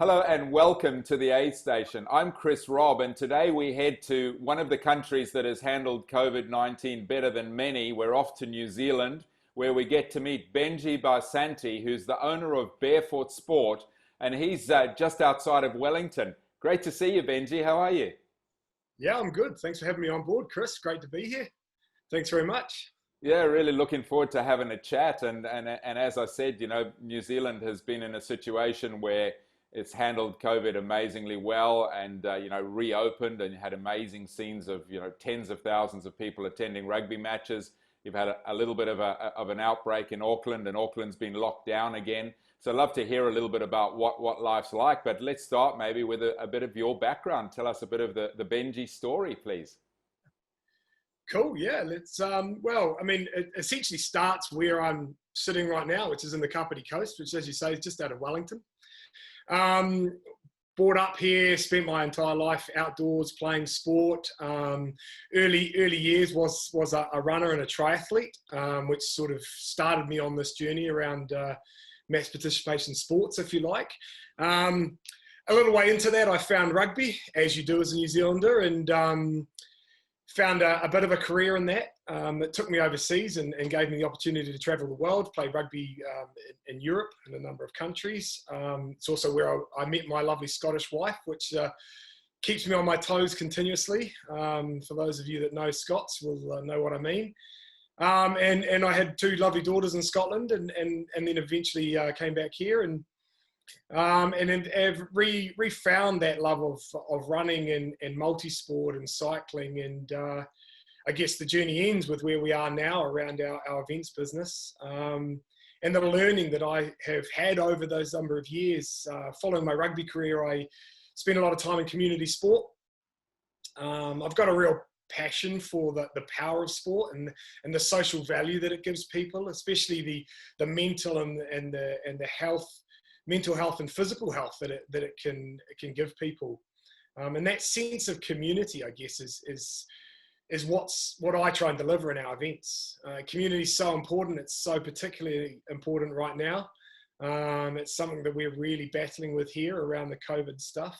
Hello and welcome to the Aid Station. I'm Chris Robb, and today we head to one of the countries that has handled COVID-19 better than many. We're off to New Zealand, where we get to meet Bengy Barsanti, who's the owner of Barefoot Sport, and he's just outside of Wellington. Great to see you, Bengy. How are you? Yeah, I'm good. Thanks for having me on board, Chris. Great to be here. Thanks very much. Yeah, really looking forward to having a chat. And as I said, New Zealand has been in a situation where it's handled COVID amazingly well, and reopened, and had amazing scenes of tens of thousands of people attending rugby matches. You've had a little bit of an outbreak in Auckland, and Auckland's been locked down again. So I'd love to hear a little bit about what life's like. But let's start maybe with a bit of your background. Tell us a bit of the Bengy story, please. Cool. Yeah, let's, well, I mean, it essentially starts where I'm sitting right now, which is in the Kapiti Coast, which, as you say, is just out of Wellington. Brought up here, spent my entire life outdoors playing sport. Early years was a runner and a triathlete, which sort of started me on this journey around mass participation sports, if you like. A little way into that, I found rugby, as you do as a New Zealander, and found a bit of a career in that. It took me overseas and gave me the opportunity to travel the world, play rugby in Europe in a number of countries. It's also where I met my lovely Scottish wife, which keeps me on my toes continuously. For those of you that know Scots will know what I mean. And I had two lovely daughters in Scotland, and then eventually came back here and then have refound that love of running and multi-sport and cycling. And I guess the journey ends with where we are now around our events business. And the learning that I have had over those number of years, following my rugby career, I spent a lot of time in community sport. I've got a real passion for the power of sport and the social value that it gives people, especially the mental and the mental health and physical health that it can give people. And that sense of community, I guess, is what I try and deliver in our events. Community is so important. It's so particularly important right now. It's something that we're really battling with here around the COVID stuff.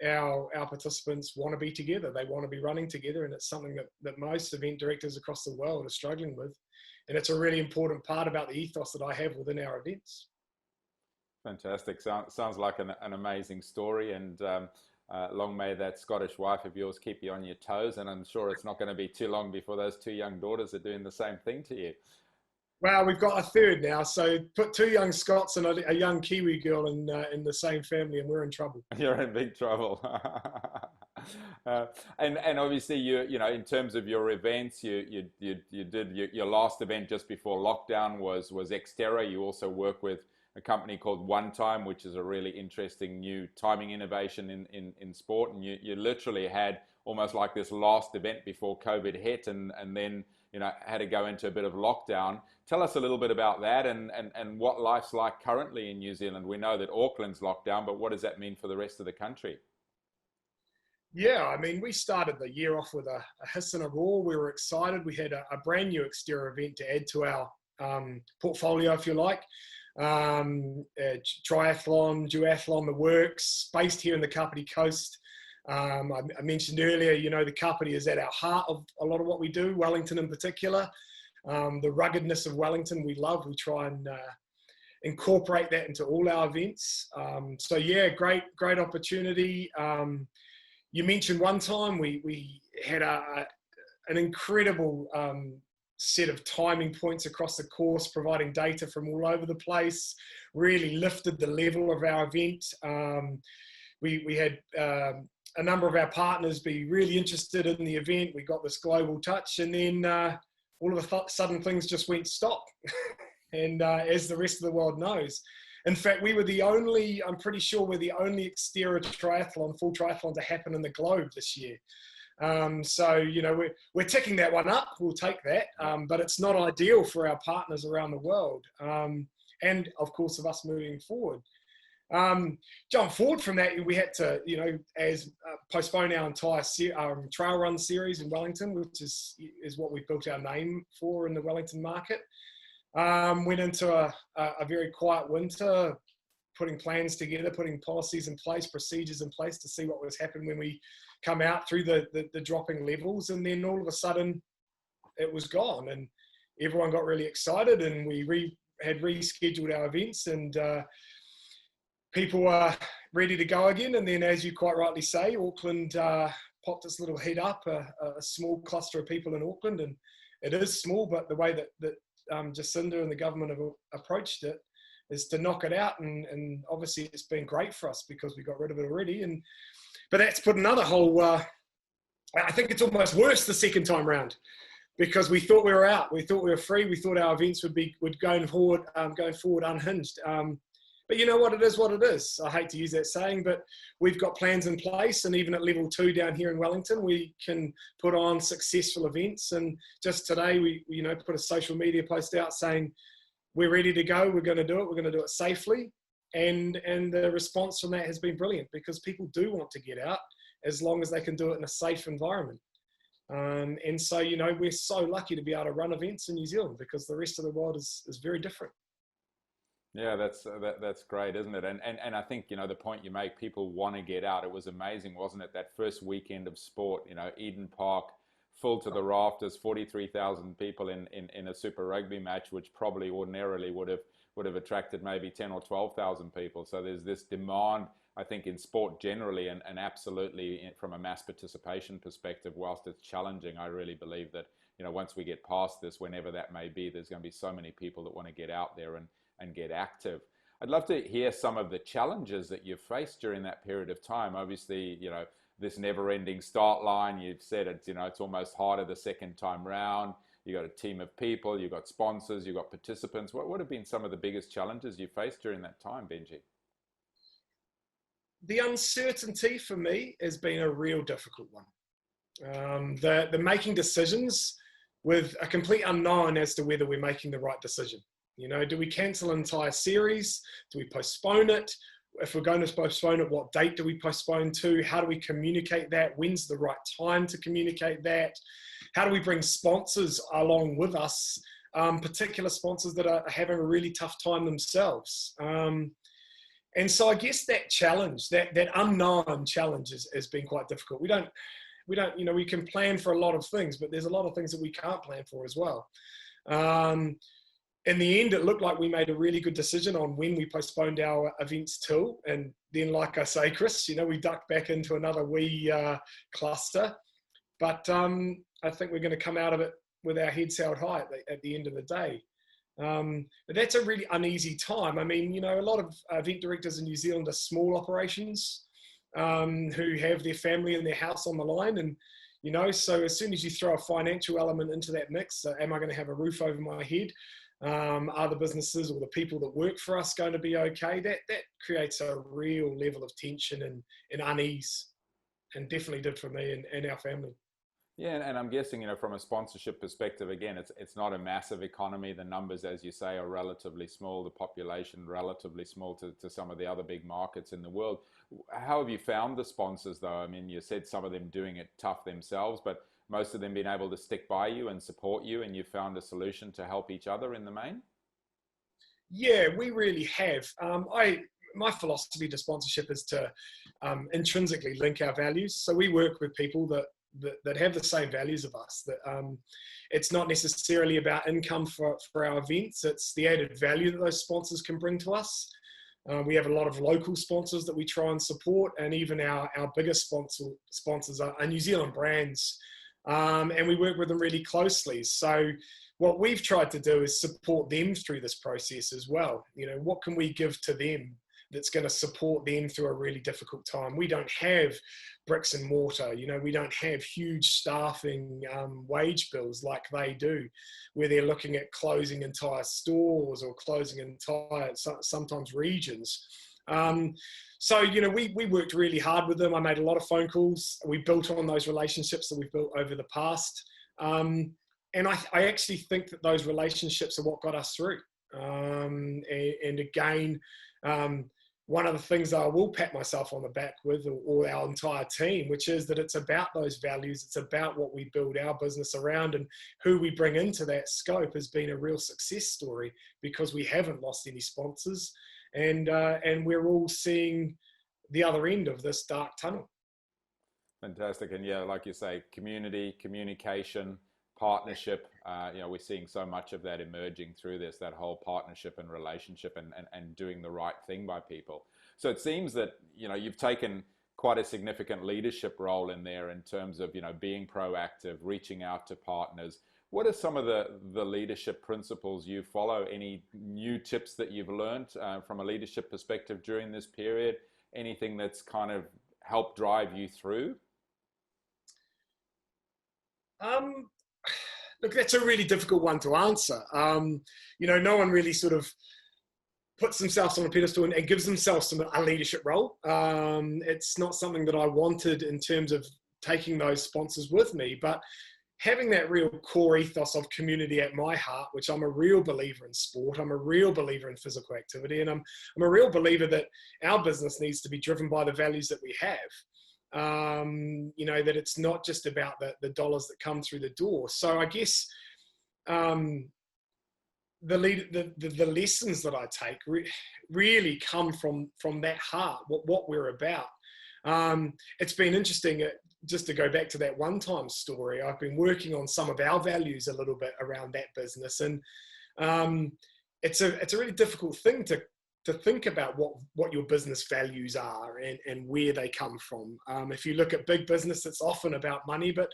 Our participants want to be together. They want to be running together, and it's something that most event directors across the world are struggling with. And it's a really important part about the ethos that I have within our events. Fantastic. Sounds like an amazing story, and long may that Scottish wife of yours keep you on your toes, and I'm sure it's not going to be too long before those two young daughters are doing the same thing to you. Well, we've got a third now, so put two young Scots and a young Kiwi girl in the same family, and we're in trouble. You're in big trouble. And obviously in terms of your events, you did your last event just before lockdown was Xterra. You also work with a company called ONETIME, which is a really interesting new timing innovation in sport. And you literally had almost like this last event before COVID hit, and then had to go into a bit of lockdown. Tell us a little bit about that and what life's like currently in New Zealand. We know that Auckland's locked down, but what does that mean for the rest of the country? Yeah, I mean, we started the year off with a hiss and a roar. We were excited. We had a brand new Xterra event to add to our portfolio, if you like. Triathlon, duathlon, the works, based here in the Kapiti Coast. I mentioned earlier, the Kapiti is at our heart of a lot of what we do, Wellington in particular. The ruggedness of Wellington we love. We try and incorporate that into all our events. So yeah, great opportunity. You mentioned ONETIME. We had an incredible set of timing points across the course, providing data from all over the place, really lifted the level of our event. We had a number of our partners be really interested in the event. We got this global touch, and then all of a sudden things just went stop. And as the rest of the world knows, in fact, we were I'm pretty sure we're the only Xterra triathlon, full triathlon to happen in the globe this year. So, we're ticking that one up. We'll take that. But it's not ideal for our partners around the world. And of course, of us moving forward. Jump forward from that, we had to, postpone our entire trail run series in Wellington, which is what we built our name for in the Wellington market. Went into a very quiet winter, putting plans together, putting policies in place, procedures in place to see what was happening when we come out through the dropping levels. And then all of a sudden it was gone, and everyone got really excited, and we had rescheduled our events, and people were ready to go again. And then, as you quite rightly say, Auckland popped its little head up, a small cluster of people in Auckland, and it is small, but the way that Jacinda and the government have approached it is to knock it out, and obviously it's been great for us because we got rid of it already. But that's put another whole, I think it's almost worse the second time round, because we thought we were out, we thought we were free, we thought our events would going forward unhinged. But you know what, it is what it is. I hate to use that saying, but we've got plans in place, and even at level 2 down here in Wellington, we can put on successful events. And just today, we put a social media post out saying we're ready to go. We're going to do it. We're going to do it safely, and the response from that has been brilliant, because people do want to get out as long as they can do it in a safe environment. And so we're so lucky to be able to run events in New Zealand, because the rest of the world is very different. Yeah, that's great, isn't it? And I think, the point you make, people want to get out. It was amazing, wasn't it? That first weekend of sport, Eden Park, full to the rafters, 43,000 people in a Super Rugby match, which probably ordinarily would have attracted maybe 10 or 12,000 people. So there's this demand, I think, in sport generally, and absolutely from a mass participation perspective. Whilst it's challenging, I really believe that, once we get past this, whenever that may be, there's going to be so many people that want to get out there and get active. I'd love to hear some of the challenges that you've faced during that period of time. Obviously, this never-ending start line, you've said it's almost harder the second time round. You got a team of people, you've got sponsors, you've got participants. What would have been some of the biggest challenges you faced during that time, Benji? The uncertainty for me has been a real difficult one. The making decisions with a complete unknown as to whether we're making the right decision. Do we cancel an entire series? Do we postpone it? If we're going to postpone it, what date do we postpone to? How do we communicate that? When's the right time to communicate that? How do we bring sponsors along with us, particular sponsors that are having a really tough time themselves? And so I guess that challenge, that unknown challenge has been quite difficult. We can plan for a lot of things, but there's a lot of things that we can't plan for as well. In the end, it looked like we made a really good decision on when we postponed our events till. And then, like I say, Chris, we ducked back into another wee cluster. But I think we're going to come out of it with our heads held high at the end of the day. But that's a really uneasy time. I mean, a lot of event directors in New Zealand are small operations who have their family and their house on the line. And, so as soon as you throw a financial element into that mix, am I going to have a roof over my head? Are the businesses or the people that work for us going to be okay? That creates a real level of tension and unease, and definitely did for me and our family. Yeah, and I'm guessing, from a sponsorship perspective, again, it's not a massive economy. The numbers, as you say, are relatively small. The population relatively small to some of the other big markets in the world. How have you found the sponsors, though? I mean, you said some of them doing it tough themselves, but most of them being able to stick by you and support you, and you found a solution to help each other in the main? Yeah, we really have. My philosophy to sponsorship is to intrinsically link our values. So we work with people that have the same values of us. That it's not necessarily about income for our events. It's the added value that those sponsors can bring to us. We have a lot of local sponsors that we try and support, and even our biggest sponsors are New Zealand brands. And we work with them really closely. So what we've tried to do is support them through this process as well. What can we give to them that's going to support them through a really difficult time? We don't have bricks and mortar. We don't have huge staffing wage bills like they do, where they're looking at closing entire stores or closing entire, sometimes regions. So, we worked really hard with them. I made a lot of phone calls. We built on those relationships that we've built over the past. And I actually think that those relationships are what got us through. And again, one of the things that I will pat myself on the back with, or our entire team, which is that it's about those values. It's about what we build our business around, and who we bring into that scope has been a real success story, because we haven't lost any sponsors. and we're all seeing the other end of this dark tunnel. Fantastic. And yeah, like you say, community, communication, partnership, we're seeing so much of that emerging through this, that whole partnership and relationship, and doing the right thing by people. So it seems that, you've taken quite a significant leadership role in there in terms of, being proactive, reaching out to partners. What are some of the leadership principles you follow? Any new tips that you've learned from a leadership perspective during this period? Anything that's kind of helped drive you through? Look, that's a really difficult one to answer. No one really sort of puts themselves on a pedestal and gives themselves a leadership role. It's not something that I wanted in terms of taking those sponsors with me, but having that real core ethos of community at my heart, which I'm a real believer in sport, I'm a real believer in physical activity, and I'm a real believer that our business needs to be driven by the values that we have. That it's not just about the dollars that come through the door. So I guess the lessons that I take really come from that heart, what we're about. It's been interesting, just to go back to that one-time story. I've been working on some of our values a little bit around that business, and it's a really difficult thing to think about what your business values are and where they come from. If you look at big business, it's often about money, but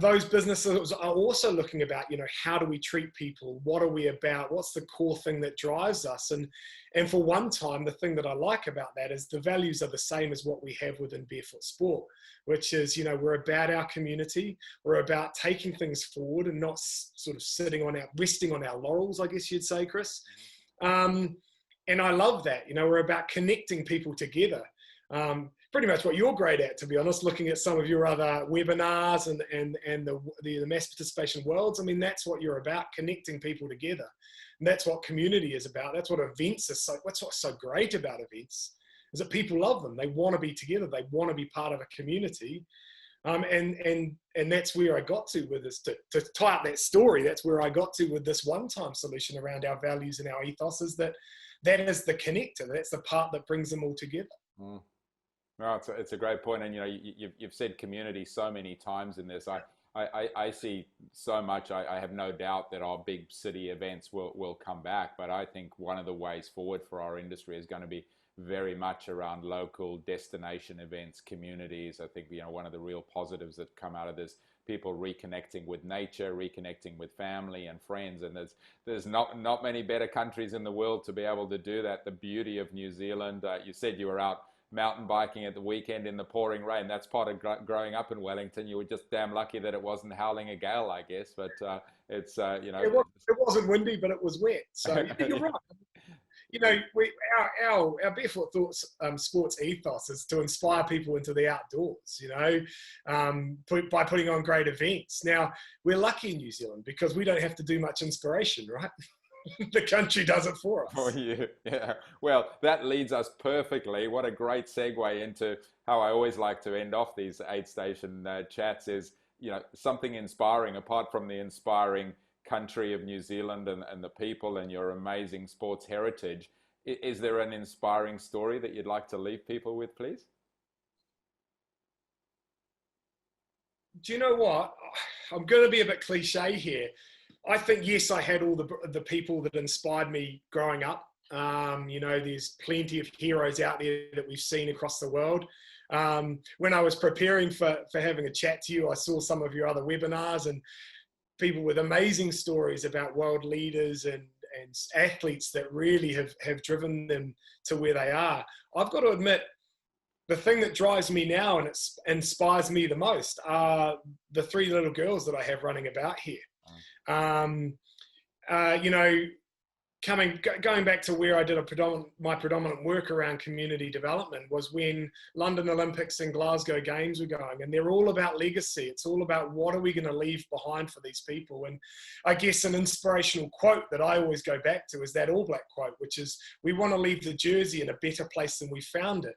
those businesses are also looking about, how do we treat people? What are we about? What's the core thing that drives us? And for ONETIME, the thing that I like about that is the values are the same as what we have within Barefoot Sport, which is, we're about our community. We're about taking things forward and not sort of resting on our laurels, I guess you'd say, Chris. And I love that. We're about connecting people together. Pretty much what you're great at, to be honest, looking at some of your other webinars and the mass participation worlds. I mean, that's what you're about, connecting people together. And that's what community is about. That's what events are. That's what's so great about events, is that people love them. They want to be together. They want to be part of a community. And that's where I got to with this, to tie up that story. That's where I got to with this ONETIME solution around our values and our ethos, is that is the connector. That's the part that brings them all together. Mm. No, it's a great point. And, you've said community so many times in this. I see so much. I have no doubt that our big city events will come back. But I think one of the ways forward for our industry is going to be very much around local destination events, communities. I think, one of the real positives that come out of this, people reconnecting with nature, reconnecting with family and friends. And there's not many better countries in the world to be able to do that. The beauty of New Zealand. You said you were out mountain biking at the weekend in the pouring rain. That's part of growing up in Wellington. You were just damn lucky that it wasn't howling a gale, I guess. But it's it wasn't windy, but it was wet. So you're right. Our Barefoot Thoughts sports ethos is to inspire people into the outdoors, by putting on great events. Now, we're lucky in New Zealand because we don't have to do much inspiration, right? The country does it for us. Oh, yeah. Well, that leads us perfectly. What a great segue into how I always like to end off these 8-station chats is, something inspiring, apart from the inspiring country of New Zealand and the people and your amazing sports heritage. Is there an inspiring story that you'd like to leave people with, please? Do you know what? I'm going to be a bit cliche here. I think, yes, I had all the people that inspired me growing up. There's plenty of heroes out there that we've seen across the world. When I was preparing for having a chat to you, I saw some of your other webinars and people with amazing stories about world leaders and athletes that really have driven them to where they are. I've got to admit, the thing that drives me now and it inspires me the most are the 3 little girls that I have running about here. Going back to where I did my predominant work around community development was when London Olympics and Glasgow Games were going, and they're all about legacy. It's all about what are we going to leave behind for these people. And I guess an inspirational quote that I always go back to is that All Black quote, which is, we want to leave the jersey in a better place than we found it.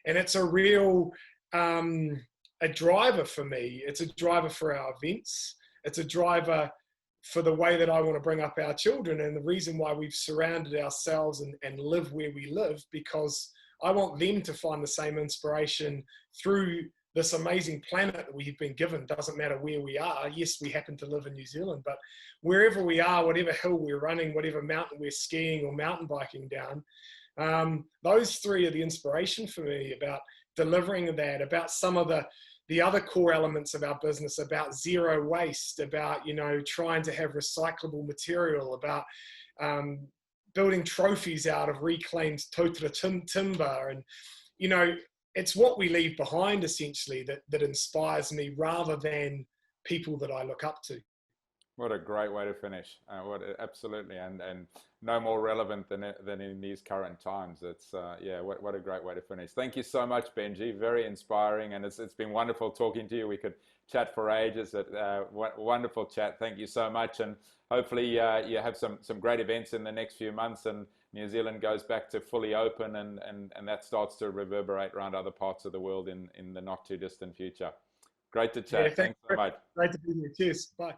And it's a real a driver for me. It's a driver for our events. It's a driver for the way that I want to bring up our children, and the reason why we've surrounded ourselves and live where we live, because I want them to find the same inspiration through this amazing planet that we've been given. Doesn't matter where we are. Yes, we happen to live in New Zealand, but wherever we are, whatever hill we're running, whatever mountain we're skiing or mountain biking down, those three are the inspiration for me about delivering that, about some of the other core elements of our business, about zero waste, about, you know, trying to have recyclable material, about building trophies out of reclaimed totara timber. And, you know, it's what we leave behind essentially that inspires me, rather than people that I look up to. What a great way to finish. Absolutely, and no more relevant than in these current times. It's yeah, what a great way to finish. Thank you so much, Bengy. Very inspiring, and it's been wonderful talking to you. We could chat for ages. Wonderful chat. Thank you so much, and hopefully you have some great events in the next few months, and New Zealand goes back to fully open, and that starts to reverberate around other parts of the world in the not too distant future. Great to chat. Yeah, Thanks so much. great to be here. Cheers. Bye.